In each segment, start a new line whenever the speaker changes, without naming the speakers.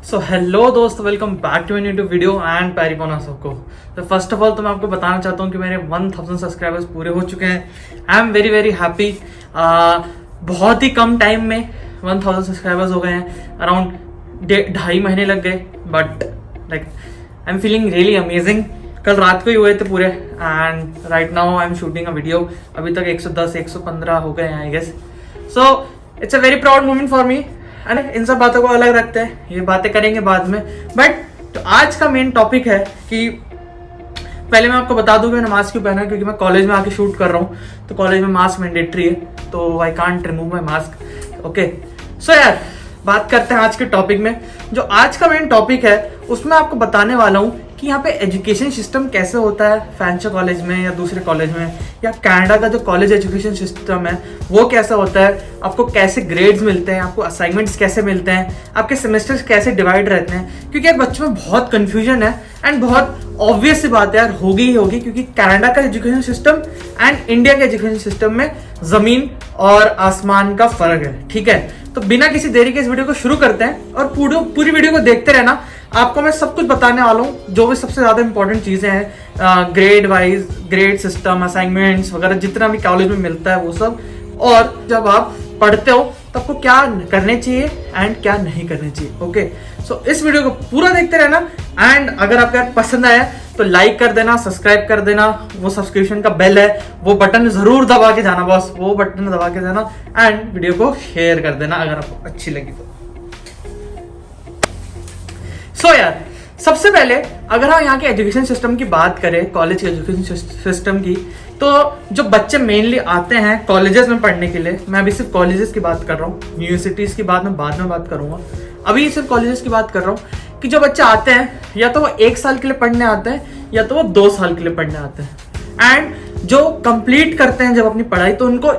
सो hello दोस्त, welcome back to new video and पैरी पोना सबको। तो फर्स्ट ऑफ ऑल तो मैं आपको बताना चाहता हूँ कि मेरे 1000 सब्सक्राइबर्स पूरे हो चुके हैं। I am very very happy. बहुत ही कम टाइम में 1000 सब्सक्राइबर्स हो गए हैं। अराउंड 2.5 महीने लग गए, but like I am feeling really amazing. कल रात को ही हुए थे पूरे and right now I am shooting a video. अभी तक 110 115 हो गए हैं I guess. So it's a very proud moment for me. अरे इन सब बातों को अलग रखते हैं, ये बातें करेंगे बाद में। बट तो आज का मेन टॉपिक है कि पहले मैं आपको बता दूं कि मैंने मास्क क्यों पहना है, क्योंकि मैं कॉलेज में आके शूट कर रहा हूँ तो कॉलेज में मास्क मैंडेटरी है, तो I can't remove my mask. Okay so यार बात करते हैं आज के टॉपिक में। जो आज का मेन टॉपिक है उसमें आपको बताने वाला हूँ कि यहाँ पे एजुकेशन सिस्टम कैसे होता है फैंचर कॉलेज में या दूसरे कॉलेज में, या कनाडा का जो कॉलेज एजुकेशन सिस्टम है वो कैसा होता है, आपको कैसे ग्रेड्स मिलते हैं, आपको असाइनमेंट्स कैसे मिलते हैं, आपके सेमेस्टर्स कैसे डिवाइड रहते हैं। क्योंकि यार बच्चों में बहुत कन्फ्यूजन है एंड बहुत ऑब्वियस सी बात है यार, होगी ही होगी, क्योंकि कनाडा का एजुकेशन सिस्टम एंड इंडिया के एजुकेशन सिस्टम में जमीन और आसमान का फर्क है। ठीक है, तो बिना किसी देरी के इस वीडियो को शुरू करते हैं और पूरी वीडियो को देखते रहना। आपको मैं सब कुछ बताने वाला हूँ, जो भी सबसे ज्यादा इंपॉर्टेंट चीजें हैं, grade wise, grade system, assignments वगैरह जितना भी कॉलेज में मिलता है वो सब, और जब आप पढ़ते हो तो आपको क्या करने चाहिए एंड क्या नहीं करने चाहिए। ओके सो इस वीडियो को पूरा देखते रहना एंड अगर आपको पसंद आया तो लाइक कर देना, सब्सक्राइब कर देना, वो सब्सक्रिप्शन का बेल है वो बटन जरूर दबा के जाना बॉस, वो बटन दबा के जाना एंड वीडियो को शेयर कर देना अगर आपको अच्छी लगी तो। सो यार सबसे पहले अगर हम यहाँ के एजुकेशन सिस्टम की बात करें, कॉलेज के एजुकेशन सिस्टम की, तो जो बच्चे मेनली आते हैं कॉलेजेस में पढ़ने के लिए, मैं अभी सिर्फ कॉलेजेस की बात कर रहा हूँ, यूनिवर्सिटीज की बात मैं बाद में बात करूंगा, अभी सिर्फ कॉलेजेस की बात कर रहा हूँ कि जो बच्चे आते हैं या तो वो 1 साल के लिए पढ़ने आते हैं या तो वो 2 साल के लिए पढ़ने आते हैं। एंड जो कंप्लीट करते हैं जब अपनी पढ़ाई तो उनको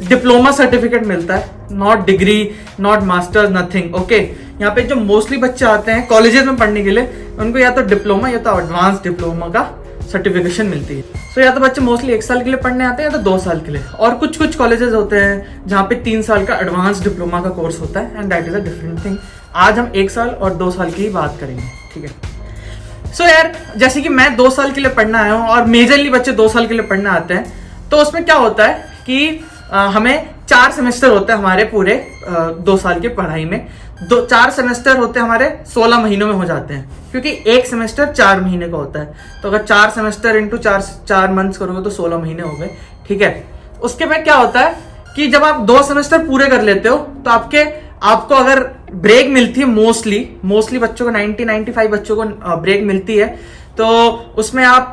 डिप्लोमा सर्टिफिकेट मिलता है, not degree, not masters, nothing. Okay यहाँ पे जो मोस्टली बच्चे आते हैं कॉलेजेस में पढ़ने के लिए उनको या तो डिप्लोमा या तो एडवांस डिप्लोमा का सर्टिफिकेशन मिलती है। सो या तो बच्चे मोस्टली 1 साल के लिए पढ़ने आते हैं या तो 2 साल के लिए, और कुछ कुछ कॉलेजेस होते हैं जहाँ पे 3 साल का एडवांस डिप्लोमा का कोर्स होता है and that is a different thing. आज हम 1 साल और 2 साल की ही बात करेंगे। ठीक है सो यार जैसे कि मैं 2 साल के लिए पढ़ना आया हूँ और मेजरली बच्चे 2 साल के लिए पढ़ने आते हैं, तो उसमें क्या होता है कि हमें 4 सेमेस्टर होते हैं हमारे पूरे 2 साल की पढ़ाई में। 4 सेमेस्टर होते हैं हमारे 16 महीनों में हो जाते हैं, क्योंकि एक सेमेस्टर 4 महीने का होता है। तो अगर 4 सेमेस्टर इंटू 4 मंथ्स करोगे तो 16 महीने हो गए। ठीक है, उसके बाद क्या होता है कि जब आप 2 सेमेस्टर पूरे कर लेते हो तो आपको अगर ब्रेक मिलती है, मोस्टली बच्चों को 95 बच्चों को ब्रेक मिलती है, तो उसमें आप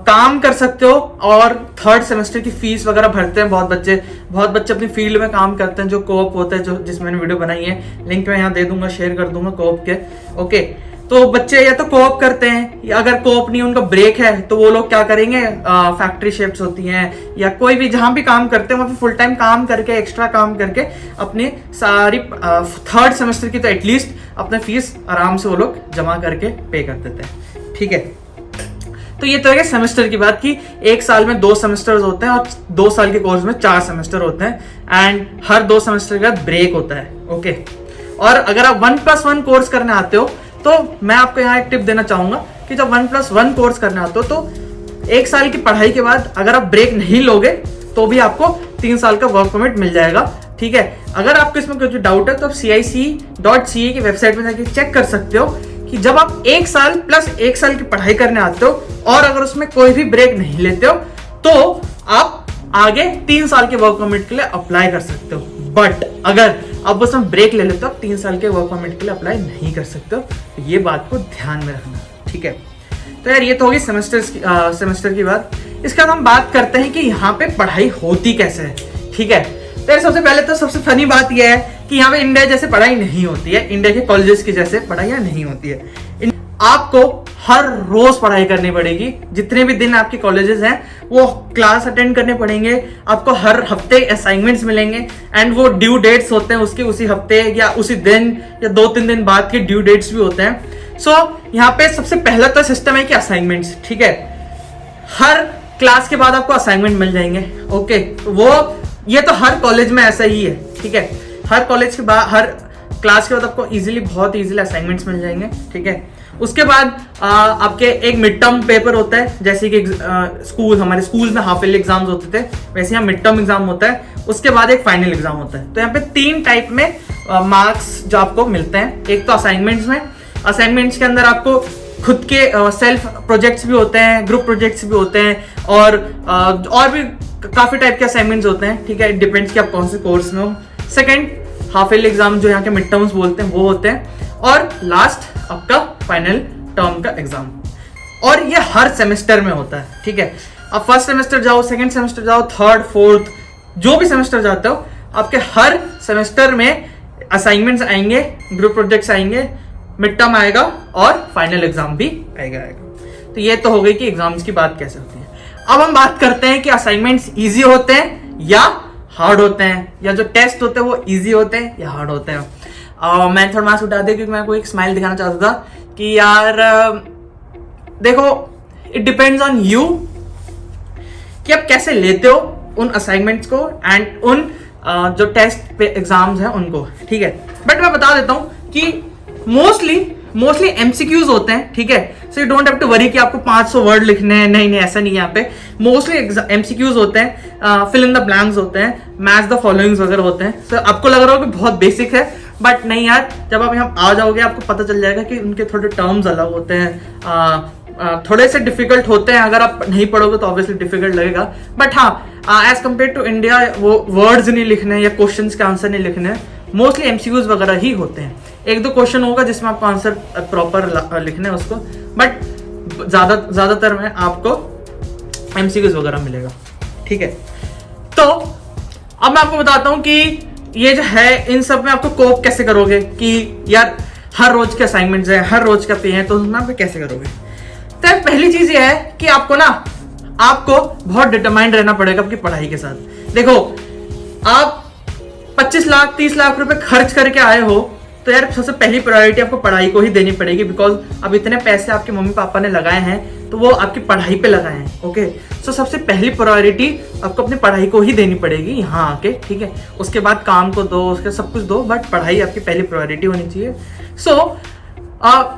काम कर सकते हो और 3rd सेमेस्टर की फीस वगैरह भरते हैं। बहुत बच्चे अपनी फील्ड में काम करते हैं, जो कोऑप होता है, जो जिसमें मैंने वीडियो बनाई है, लिंक मैं यहाँ दे दूंगा, शेयर कर दूंगा कोऑप के। ओके तो बच्चे या तो कोऑप करते हैं, या अगर कोऑप नहीं उनका ब्रेक है तो वो लोग क्या करेंगे, फैक्ट्री शिफ्ट्स होती हैं या कोई भी जहां भी काम करते हैं वहां पे फुल टाइम काम करके, एक्स्ट्रा काम करके अपनी सारी 3rd सेमेस्टर की तो एटलीस्ट अपने फीस आराम से वो लोग जमा करके पे कर देते हैं। ठीक है, तो ये तो है सेमेस्टर की बात की 1 साल में 2 सेमेस्टर होते हैं और 2 साल के कोर्स में 4 सेमेस्टर होते हैं एंड हर 2 सेमेस्टर के बाद ब्रेक होता है। ओके और अगर आप 1+1 कोर्स करने आते हो तो मैं आपको यहाँ एक टिप देना चाहूंगा कि जब 1+1 कोर्स करने आते हो तो 1 साल की पढ़ाई के बाद अगर आप ब्रेक नहीं लोगे तो भी आपको 3 साल का वर्क परमिट मिल जाएगा। ठीक है, अगर आपको इसमें कुछ डाउट है तो आप CIC.ca की वेबसाइट में जाकर चेक कर सकते हो कि जब आप 1 साल प्लस 1 साल की पढ़ाई करने आते हो और अगर उसमें कोई भी ब्रेक नहीं लेते हो तो आप आगे 3 साल के वर्क परमिट के लिए अप्लाई कर सकते हो। बट अगर आप उसमें ब्रेक ले लेते हो आप 3 साल के वर्क परमिट के लिए अप्लाई नहीं कर सकते हो, तो ये बात को ध्यान में रखना। ठीक है, तो यार ये तो होगी सेमेस्टर की बात। इसके बाद हम बात करते हैं कि यहाँ पे पढ़ाई होती कैसे है। ठीक है, तो यार सबसे पहले तो सबसे फनी बात यह है कि यहाँ पे इंडिया जैसे पढ़ाई नहीं होती है, इंडिया के कॉलेजेस की जैसे पढ़ाई नहीं होती है। आपको हर रोज पढ़ाई करनी पड़ेगी, जितने भी दिन आपके कॉलेजेस हैं वो क्लास अटेंड करने पड़ेंगे, आपको हर हफ्ते असाइनमेंट्स मिलेंगे एंड वो ड्यू डेट्स होते हैं उसके उसी हफ्ते या उसी दिन या 2-3 दिन बाद के ड्यू डेट्स भी होते हैं। सो यहाँ पे सबसे पहला तो सिस्टम है कि असाइनमेंट्स। ठीक है, हर क्लास के बाद आपको असाइनमेंट मिल जाएंगे। ओके वो ये तो हर कॉलेज में ऐसा ही है। ठीक है, हर कॉलेज के बाद हर क्लास के बाद आपको इजीली, बहुत इजीली असाइनमेंट्स मिल जाएंगे, ठीक है। उसके बाद आपके एक मिड टर्म पेपर होता है, जैसे कि हमारे स्कूल में हाफ ईयरली एग्जाम्स होते थे, वैसे यहाँ मिड टर्म एग्जाम होता है। उसके बाद एक फाइनल एग्जाम होता है। तो यहाँ पे 3 टाइप में मार्क्स जो आपको मिलते हैं। एक तो असाइनमेंट्स में, असाइनमेंट्स के अंदर आपको खुद के सेल्फ प्रोजेक्ट्स भी होते हैं, ग्रुप प्रोजेक्ट्स भी होते हैं, और भी काफी टाइप के असाइनमेंट्स होते हैं, ठीक है। डिपेंड्स कि आप कौन से कोर्स में हो। सेकंड, हाफ ईयरली एग्जाम जो यहाँ के मिड टर्म्स बोलते हैं वो होते हैं, और लास्ट आपका फाइनल टर्म का एग्जाम, और ये हर सेमेस्टर में होता है, ठीक है। आप फर्स्ट सेमेस्टर जाओ, सेकंड सेमेस्टर जाओ, थर्ड, फोर्थ, जो भी सेमेस्टर जाते हो, आपके हर सेमेस्टर में असाइनमेंट्स आएंगे, ग्रुप प्रोजेक्ट्स आएंगे, मिड टर्म आएगा और फाइनल एग्जाम भी आएगा। तो ये तो हो गई कि एग्जाम्स की बात कैसे होती है। अब हम बात करते हैं कि असाइनमेंट्स इजी होते हैं या हार्ड होते हैं, या जो टेस्ट होते हैं वो इजी होते हैं या हार्ड होते हैं। मैं थोड़ा मास्क उठा दे, क्योंकि मैं आपको एक स्माइल दिखाना चाहता था कि यार देखो, इट डिपेंड्स ऑन यू कि आप कैसे लेते हो उन असाइनमेंट्स को एंड उन जो टेस्ट पे एग्जाम्स हैं उनको, ठीक है। बट मैं बता देता हूं कि मोस्टली एमसीक्यूज होते हैं, ठीक है। So you don't have to worry कि आपको 500 वर्ड लिखने हैं, नहीं ऐसा नहीं है। यहाँ पे मोस्टली एमसीक्यूज होते हैं, फिल इन द ब्लैंक्स होते हैं, मैच द फॉलोइंग्स वगैरह होते हैं। सो आपको लग रहा हो कि बहुत बेसिक है, बट नहीं यार, जब आप यहाँ आ जाओगे आपको पता चल जाएगा कि उनके थोड़े टर्म्स अलग होते हैं, थोड़े से डिफिकल्ट होते हैं। अगर आप नहीं पढ़ोगे तो ऑब्वियसली डिफिकल्ट लगेगा, बट हाँ, एज कम्पेयर टू इंडिया वो वर्ड्स नहीं लिखने या क्वेश्चन के आंसर नहीं लिखने, मोस्टली एमसीक्यूज वगैरह ही होते हैं। 1-2 क्वेश्चन होगा जिसमें आपको आंसर प्रॉपर लिखना है उसको, बट ज्यादातर में आपको एमसीक्यूज वगैरह मिलेगा, ठीक है। तो अब मैं आपको बताता हूं कि ये जो है इन सब में आपको कोप कैसे करोगे, कि यार हर रोज के असाइनमेंट्स है, हर रोज का पे है, तो उसमें आप कैसे करोगे। तो पहली चीज ये है कि आपको बहुत डिटरमाइंड रहना पड़ेगा अपनी पढ़ाई के साथ। देखो, आप 25 लाख 30 लाख रुपए खर्च करके आए हो, तो यार सबसे पहली प्रायोरिटी आपको पढ़ाई को ही देनी पड़ेगी, बिकॉज अब इतने पैसे आपके मम्मी पापा ने लगाए हैं तो वो आपकी पढ़ाई पे लगाए हैं, ओके। सो सबसे पहली प्रायोरिटी आपको अपनी पढ़ाई को ही देनी पड़ेगी यहाँ आके, ठीक है। उसके बाद काम को दो, उसके सब कुछ दो, बट पढ़ाई आपकी पहली प्रायोरिटी होनी चाहिए। सो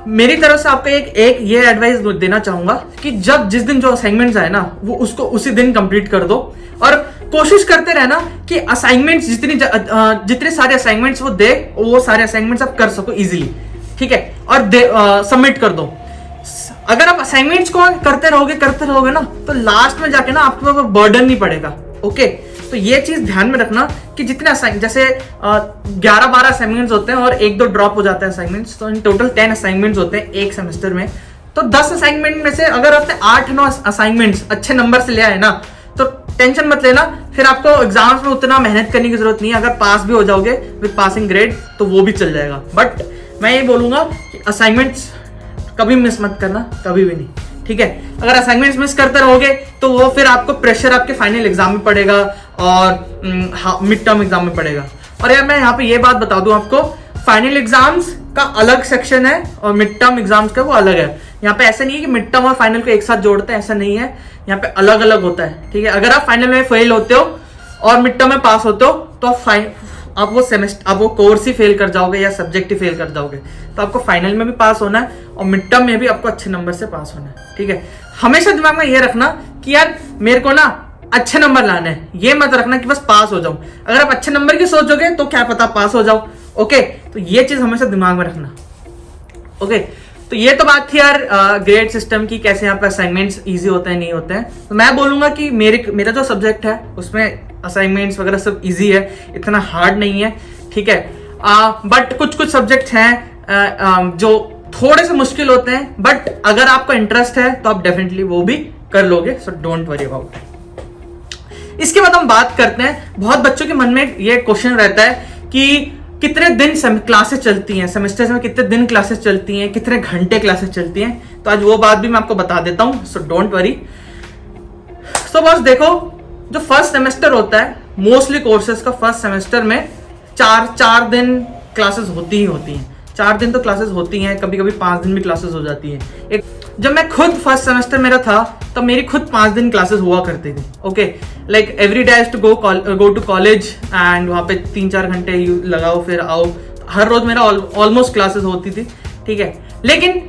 मेरी तरफ से आपको एक ये एडवाइस देना चाहूंगा कि जिस दिन जो असाइनमेंट्स आए ना, वो उसको उसी दिन कंप्लीट कर दो, और कोशिश करते रहना कि असाइनमेंट्स जितने सारे असाइनमेंट्स वो सारे असाइनमेंट्स आप कर सको इजीली, ठीक है, और सबमिट कर दो। अगर आप असाइनमेंट्स को करते रहोगे ना, तो लास्ट में जाके ना आपके ऊपर बर्डन नहीं पड़ेगा, ओके। तो ये चीज ध्यान में रखना कि जितने जैसे 11-12 असाइनमेंट्स होते हैं और 1-2 ड्रॉप हो जाते हैं असाइनमेंट्स, तो इन टोटल 10 असाइनमेंट्स होते हैं एक सेमेस्टर में। तो 10 असाइनमेंट में से अगर आपने 8-9 असाइनमेंट्स अच्छे नंबर से ले आए ना, तो टेंशन मत लेना, फिर आपको एग्जाम्स में उतना मेहनत करने की जरूरत नहीं है। अगर पास भी हो जाओगे विद पासिंग ग्रेड तो वो भी चल जाएगा। बट मैं ये बोलूंगा कि असाइनमेंट्स कभी मिस मत करना, कभी भी नहीं, ठीक है। अगर असाइनमेंट्स मिस करते रहोगे तो वो फिर आपको प्रेशर आपके फाइनल एग्जाम में पड़ेगा और मिड टर्म एग्जाम में पड़ेगा। और यार मैं यहाँ पे ये बात बता दूं आपको, फाइनल एग्जाम्स का अलग सेक्शन है और मिड टर्म एग्जाम्स का वो अलग है। यहाँ पे ऐसा नहीं है कि मिड टर्म और फाइनल को एक साथ जोड़ते हैं, ऐसा नहीं है। यहाँ पे अलग अलग होता है, ठीक है। अगर आप फाइनल में फेल होते हो और मिड टर्म में पास होते हो तो आप वो कोर्स ही फेल कर जाओगे या सब्जेक्ट ही फेल कर जाओगे। तो आपको फाइनल में भी पास होना है और मिड टर्म में भी आपको अच्छे नंबर से पास होना है, ठीक है। हमेशा दिमाग में ये रखना कि यार मेरे को ना अच्छे नंबर लाने हैं, ये मत रखना कि बस पास हो जाऊं। अगर आप अच्छे नंबर की सोचोगे तो क्या पता पास हो जाओ, ओके। तो ये चीज हमेशा दिमाग में रखना, ओके। तो ये तो बात थी यार ग्रेड सिस्टम की, कैसे यहाँ पे असाइनमेंट्स इजी होते हैं नहीं होते हैं। तो मैं बोलूंगा कि मेरा जो सब्जेक्ट है उसमें असाइनमेंट्स वगैरह सब इजी है, इतना हार्ड नहीं है, ठीक है। बट कुछ सब्जेक्ट्स हैं जो थोड़े से मुश्किल होते हैं, बट अगर आपको इंटरेस्ट है तो आप डेफिनेटली वो भी कर लोगे। So don't worry about it. इसके बाद हम बात करते हैं, बहुत बच्चों के मन में ये क्वेश्चन रहता है कि कितने दिन क्लासेस चलती हैं, सेमेस्टर्स में कितने दिन क्लासेस चलती हैं, कितने घंटे क्लासेस चलती हैं। तो आज वो बात भी मैं आपको बता देता हूं, सो डोंट वरी। सो बस देखो, जो फर्स्ट सेमेस्टर होता है मोस्टली कोर्सेज का, फर्स्ट सेमेस्टर में 4 दिन क्लासेस होती हैं। 4 दिन तो क्लासेस होती हैं, कभी कभी 5 दिन भी क्लासेस हो जाती हैं। जब मैं खुद फर्स्ट सेमेस्टर मेरा था तब मेरी खुद 5 दिन क्लासेस हुआ करती थी, okay. Like every day to go to college and वहाँ पे 3-4 घंटे लगाओ फिर आओ। हर रोज मेरा ऑलमोस्ट क्लासेस होती थी, ठीक है। लेकिन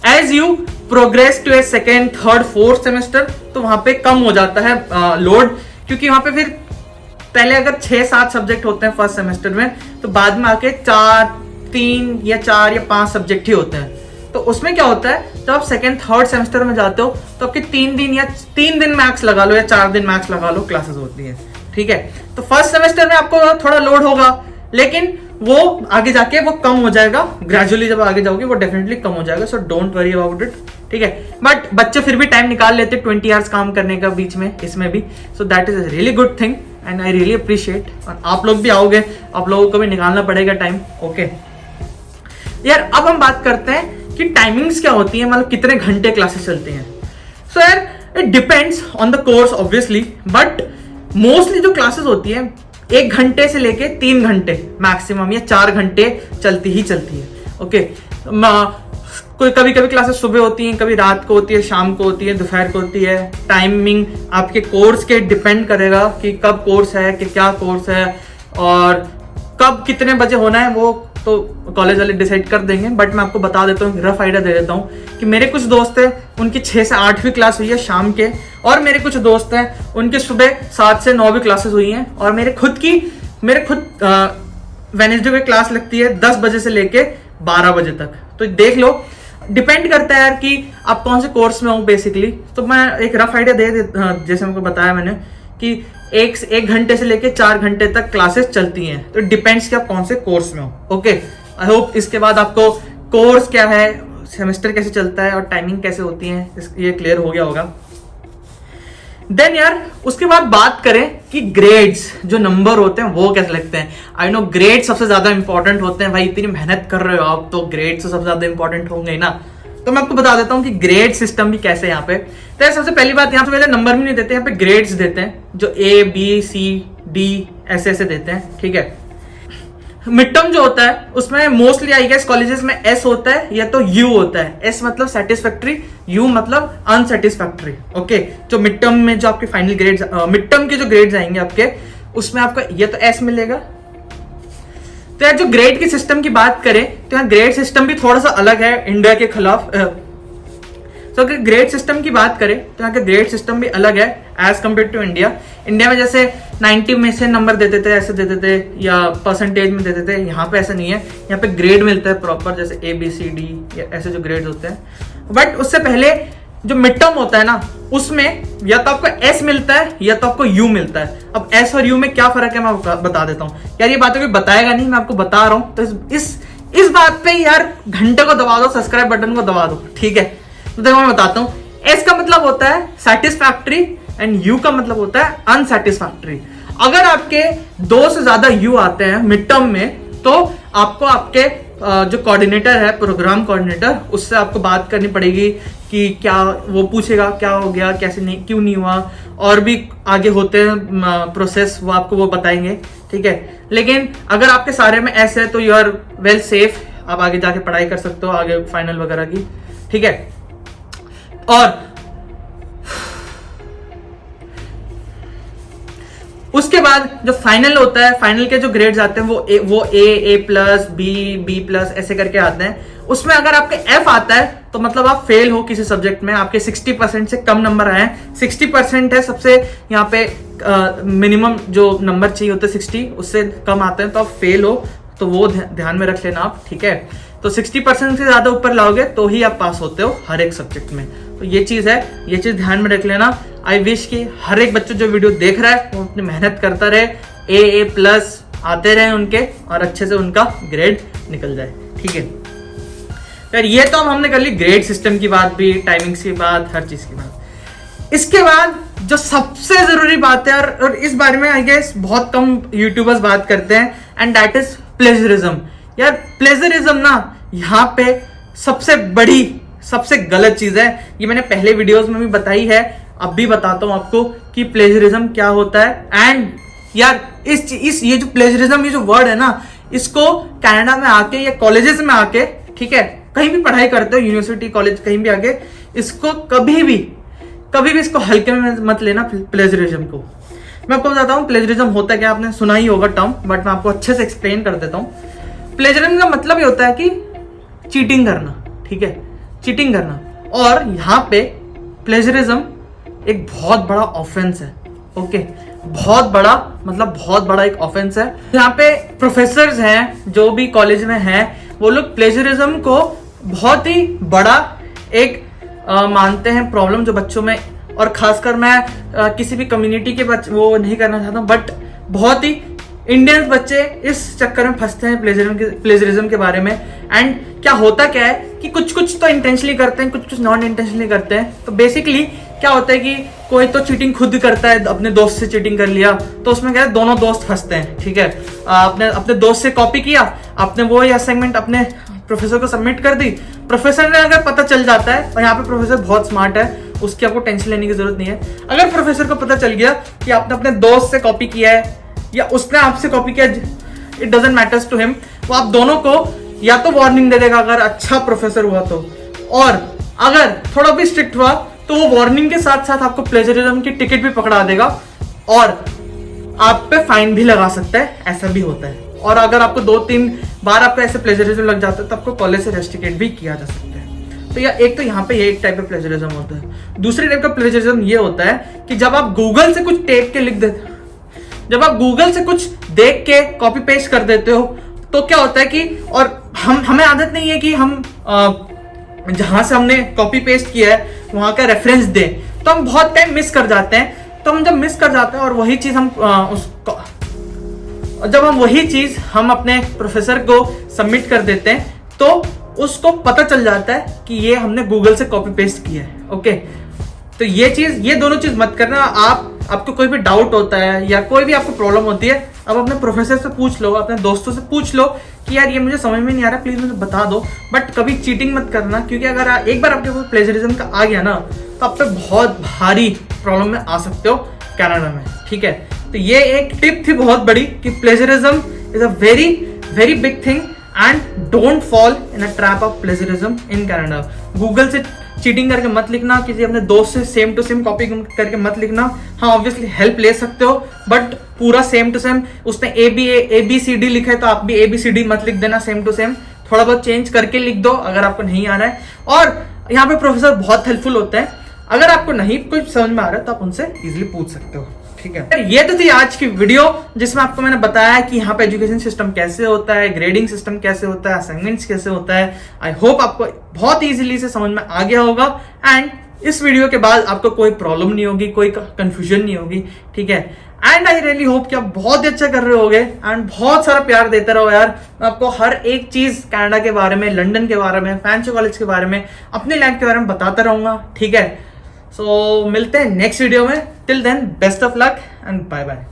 as you progress to a second, third, fourth semester, तो वहां पे कम हो जाता है लोड, क्योंकि वहां पे फिर पहले अगर 6-7 सब्जेक्ट होते हैं फर्स्ट सेमेस्टर में, तो बाद में आके 3 या 4 या 5 सब्जेक्ट ही होते हैं। तो उसमें क्या होता है, जब आप सेकेंड थर्ड सेमेस्टर में जाते हो तो आपके 3 दिन मैक्स लगा लो या 4 दिन मैक्स लगा लो क्लासेस होती हैं, ठीक है। तो फर्स्ट सेमेस्टर में आपको थोड़ा लोड होगा, लेकिन वो आगे जाके वो कम हो जाएगा ग्रेजुअली, जब आगे जाओगे वो डेफिनेटली कम हो जाएगा। So don't worry about it, ठीक है। बट बच्चे फिर भी टाइम निकाल लेते 20 आवर्स काम करने का बीच में, इसमें भी। So that is a really good thing and I really appreciate. और आप लोग भी आओगे, आप लोगों को भी निकालना पड़ेगा टाइम, ओके यार। अब हम बात करते हैं कि टाइमिंग्स क्या होती है, मतलब कितने घंटे क्लासेस चलती हैं। सो यार it depends on the course obviously, but mostly जो क्लासेस होती है 1 घंटे से लेके 3 घंटे मैक्सिमम या 4 घंटे चलती है, ओके। कोई कभी कभी क्लासेस सुबह होती हैं, कभी रात को होती है, शाम को होती है, दोपहर को होती है। टाइमिंग आपके कोर्स के डिपेंड करेगा कि कब कोर्स है, कि क्या कोर्स है और कब कितने बजे होना है, वो तो कॉलेज वाले डिसाइड कर देंगे। बट मैं आपको बता देता हूँ, रफ आइडिया दे देता हूँ कि मेरे कुछ दोस्त हैं उनकी 6 से 8वीं क्लास हुई है शाम के, और मेरे कुछ दोस्त हैं उनके सुबह 7 से 9वीं क्लासेस हुई हैं, और मेरे खुद वेडनेसडे की क्लास लगती है 10 बजे से लेके 12 बजे तक। तो देख लो, डिपेंड करता है यार कि आप कौन से कोर्स में हो बेसिकली। तो मैं एक रफ आइडिया जैसे हमको बताया मैंने कि 1 घंटे से लेके 4 घंटे तक क्लासेस चलती हैं। तो डिपेंड्स कि आप कौन से कोर्स में हो, ओके। आई होप इसके बाद आपको कोर्स क्या है, सेमेस्टर कैसे चलता है और टाइमिंग कैसे होती है, ये क्लियर हो गया होगा। देन यार उसके बाद बात करें कि ग्रेड्स, जो नंबर होते हैं वो कैसे लगते हैं। आई नो ग्रेड सबसे ज्यादा इंपॉर्टेंट होते हैं भाई, इतनी मेहनत कर रहे हो आप तो ग्रेड तो सबसे ज्यादा इंपॉर्टेंट होंगे ही ना। तो मैं आपको बता देता हूँ कि ग्रेड सिस्टम भी कैसे है यहाँ पे। तो यार सबसे पहली बात, यहाँ पे पहले नंबर भी नहीं देते, यहाँ पे ग्रेड्स देते हैं, जो A, B, C, D ऐसे देते हैं, ठीक है। मिड टर्म जो होता है उसमें मोस्टली आई गेस कॉलेजेस में S होता है या तो U होता है। S मतलब सेटिस्फैक्ट्री, U मतलब अनसेटिस्फैक्ट्री, ओके। जो मिड टर्म में जो आपके फाइनल ग्रेड्स, मिड टर्म के जो ग्रेड्स आएंगे आपके, उसमें आपका ये तो S मिलेगा। तो यार जो ग्रेड की सिस्टम की बात करें तो यहाँ ग्रेड सिस्टम भी थोड़ा सा अलग है इंडिया के खिलाफ। तो अगर ग्रेड सिस्टम की बात करें तो यहाँ का ग्रेड सिस्टम भी अलग है as compare to India. India में जैसे 90 में से नंबर देते थे, ऐसे देते थे, या परसेंटेज में देते थे। यहाँ पे ऐसा नहीं है, यहाँ पे ग्रेड मिलता है प्रॉपर, जैसे A, B, C, D या ऐसे जो ग्रेड्स होते हैं। बट उससे पहले जो मिड टर्म होता है ना, उसमें या तो आपको S मिलता है या तो आपको U मिलता है। अब S और U में क्या फर्क है मैं बता देता हूँ यार, ये बात कोई बताएगा नहीं, मैं आपको बता रहा हूँ। तो इस बात पे यार घंटे को दबा दो, सब्सक्राइब बटन को दबा दो, ठीक है। तो देखो मैं बताता हूँ, S का मतलब होता है सेटिस्फैक्ट्री एंड U का मतलब होता है अनसेटिस्फैक्ट्री। अगर आपके 2 से ज्यादा U आते हैं मिड टर्म में, तो आपको आपके जो कोऑर्डिनेटर है, प्रोग्राम कोऑर्डिनेटर, उससे आपको बात करनी पड़ेगी कि क्या, वो पूछेगा क्या हो गया, कैसे नहीं, क्यों नहीं हुआ, और भी आगे होते हैं प्रोसेस, वो आपको वो बताएंगे, ठीक है। लेकिन अगर आपके सारे में S है तो यू आर वेल सेफ, आप आगे जाके पढ़ाई कर सकते हो, आगे फाइनल वगैरह की, ठीक है। और उसके बाद जो फाइनल होता है, फाइनल के जो ग्रेड्स आते हैं वो A प्लस, B प्लस ऐसे करके आते हैं। उसमें अगर आपके F आता है तो मतलब आप फेल हो किसी सब्जेक्ट में, आपके 60% से कम नंबर आए हैं। 60% है सबसे यहाँ पे मिनिमम जो नंबर चाहिए होते हैं 60, उससे कम आते हैं तो आप फेल हो, तो वो ध्यान में रख लेना आप, ठीक है। तो 60% से ज्यादा ऊपर लाओगे तो ही आप पास होते हो हर एक सब्जेक्ट में। तो ये चीज है, ये चीज ध्यान में रख लेना। आई विश कि हर एक बच्चा जो वीडियो देख रहा है वो अपनी मेहनत करता रहे, A प्लस आते रहे उनके, और अच्छे से उनका ग्रेड निकल जाए, ठीक है। यार ये तो हमने कर ली ग्रेड सिस्टम की बात भी, टाइमिंग्स की बात, हर चीज की बात। इसके बाद जो सबसे जरूरी बात है, और इस बारे में आई गेस बहुत कम यूट्यूबर्स बात करते हैं, एंड दैट इज प्लेजरिज्म। यार प्लेजरिज्म ना यहाँ पे सबसे बड़ी, सबसे गलत चीज है। ये मैंने पहले वीडियोस में भी बताई है, अब भी बताता हूं आपको कि प्लेजरिज्म क्या होता है। एंड यार ये जो प्लेजरिज्म, ये जो वर्ड है ना, इसको कनाडा में आके या कॉलेजेस में आके, ठीक है, कहीं भी पढ़ाई करते हो, यूनिवर्सिटी, कॉलेज, कहीं भी आके, इसको कभी भी इसको हल्के में मत लेना प्लेजरिज्म को। मैं आपको बताता हूँ प्लेजरिज्म होता है क्या। आपने सुना ही होगा टर्म, बट मैं आपको अच्छे से एक्सप्लेन कर देता हूँ। प्लेजरिज्म का मतलब ये होता है कि चीटिंग करना, ठीक है, चीटिंग करना। और यहाँ पे प्लेजरिज्म एक बहुत बड़ा ऑफेंस है, ओके, बहुत बड़ा, मतलब बहुत बड़ा एक ऑफेंस है। यहाँ पे प्रोफेसर्स हैं जो भी कॉलेज में हैं, वो लोग प्लेजरिज्म को बहुत ही बड़ा एक मानते हैं प्रॉब्लम जो बच्चों में, और खासकर मैं किसी भी कम्युनिटी के बच्चे वो नहीं करना चाहता हूँ, बट बहुत ही इंडियन बच्चे इस चक्कर में फंसते हैं प्लेजरिज्म के बारे में। एंड क्या होता क्या है कि कुछ कुछ तो इंटेंशनली करते हैं, कुछ कुछ नॉन इंटेंशनली करते हैं। तो बेसिकली क्या होता है कि कोई तो चीटिंग खुद करता है, अपने दोस्त से चीटिंग कर लिया, तो उसमें क्या है दोनों दोस्त फंसते हैं, ठीक है। आपने अपने दोस्त से कॉपी किया, आपने वो असाइनमेंट अपने प्रोफेसर को सबमिट कर दी, प्रोफेसर ने अगर पता चल जाता है, और यहाँ पे प्रोफेसर बहुत स्मार्ट है, उसकी आपको टेंशन लेने की जरूरत नहीं है। अगर प्रोफेसर को पता चल गया कि आपने अपने दोस्त से कॉपी किया है या उसने आपसे कॉपी किया, it doesn't matters to him, वो आप दोनों को या तो वार्निंग दे देगा अगर अच्छा प्रोफेसर हुआ तो, और अगर थोड़ा भी स्ट्रिक्ट हुआ तो वो वार्निंग के साथ साथ आपको प्लेजरिज्म की टिकट भी पकड़ा देगा और आप पे फाइन भी लगा सकता है, ऐसा भी होता है। और अगर आपको 2-3 बार आपको ऐसे प्लेजरिज्म लग जाता है तो आपको कॉलेज से रेस्ट्रिकेट भी किया जा सकता है। तो या एक तो यहाँ पे ये एक टाइप का प्लेजरिज्म होता है। दूसरी टाइप का प्लेजरिज्म ये होता है कि जब आप गूगल से कुछ टेक के लिख देते, जब आप गूगल से कुछ देख के कॉपी पेस्ट कर देते हो, तो क्या होता है कि, और हमें आदत नहीं है कि हम जहां से हमने कॉपी पेस्ट किया है वहां का रेफरेंस दें, तो हम बहुत टाइम मिस कर जाते हैं। तो हम जब मिस कर जाते हैं और वही चीज हम अपने प्रोफेसर को सबमिट कर देते हैं, तो उसको पता चल जाता है कि ये हमने गूगल से कॉपी पेस्ट किया है, ओके। तो ये दोनों चीज मत करना। आपको कोई भी डाउट होता है या कोई भी आपको प्रॉब्लम होती है, अब अपने प्रोफेसर से पूछ लो, अपने दोस्तों से पूछ लो कि यार ये मुझे समझ में नहीं आ रहा, प्लीज मुझे बता दो। बट कभी चीटिंग मत करना, क्योंकि अगर एक बार आपके पास प्लेजरिज्म का आ गया ना, तो आप पे बहुत भारी प्रॉब्लम में आ सकते हो कनाडा में, ठीक है। तो ये एक टिप थी बहुत बड़ी कि plagiarism is a very very big thing and don't fall in a trap of plagiarism in Canada. Google से चीटिंग करके मत लिखना, किसी अपने दोस्त से सेम टू सेम कॉपी करके मत लिखना। हाँ, ऑब्वियसली हेल्प ले सकते हो, बट पूरा सेम टू सेम उसने ABCD लिखा है तो आप भी ABCD मत लिख देना सेम टू सेम। थोड़ा बहुत चेंज करके लिख दो अगर आपको नहीं आ रहा है। और यहाँ पे प्रोफेसर बहुत हेल्पफुल होते हैं, अगर आपको नहीं कुछ समझ में आ रहा है तो आप उनसे इजिली पूछ सकते हो, ठीक है। ये तो थी आज की वीडियो जिसमें आपको मैंने बताया कि यहाँ पे एजुकेशन सिस्टम कैसे होता है, ग्रेडिंग सिस्टम कैसे होता है, असाइनमेंट्स कैसे होता है। आई होप आपको बहुत इजीली से समझ में आ गया होगा एंड इस वीडियो के बाद आपको कोई प्रॉब्लम नहीं होगी, कोई कंफ्यूजन नहीं होगी, ठीक है। एंड आई रियली होप कि आप बहुत ही अच्छा कर रहे होगे एंड बहुत सारा प्यार देते रहो यार। मैं आपको हर एक चीज कनाडा के बारे में, लंदन के बारे में, फैंसी कॉलेज के बारे में, अपने लाइफ के बारे में बताता रहूंगा, ठीक है। सो मिलते हैं नेक्स्ट वीडियो में। Till then best of luck and bye bye.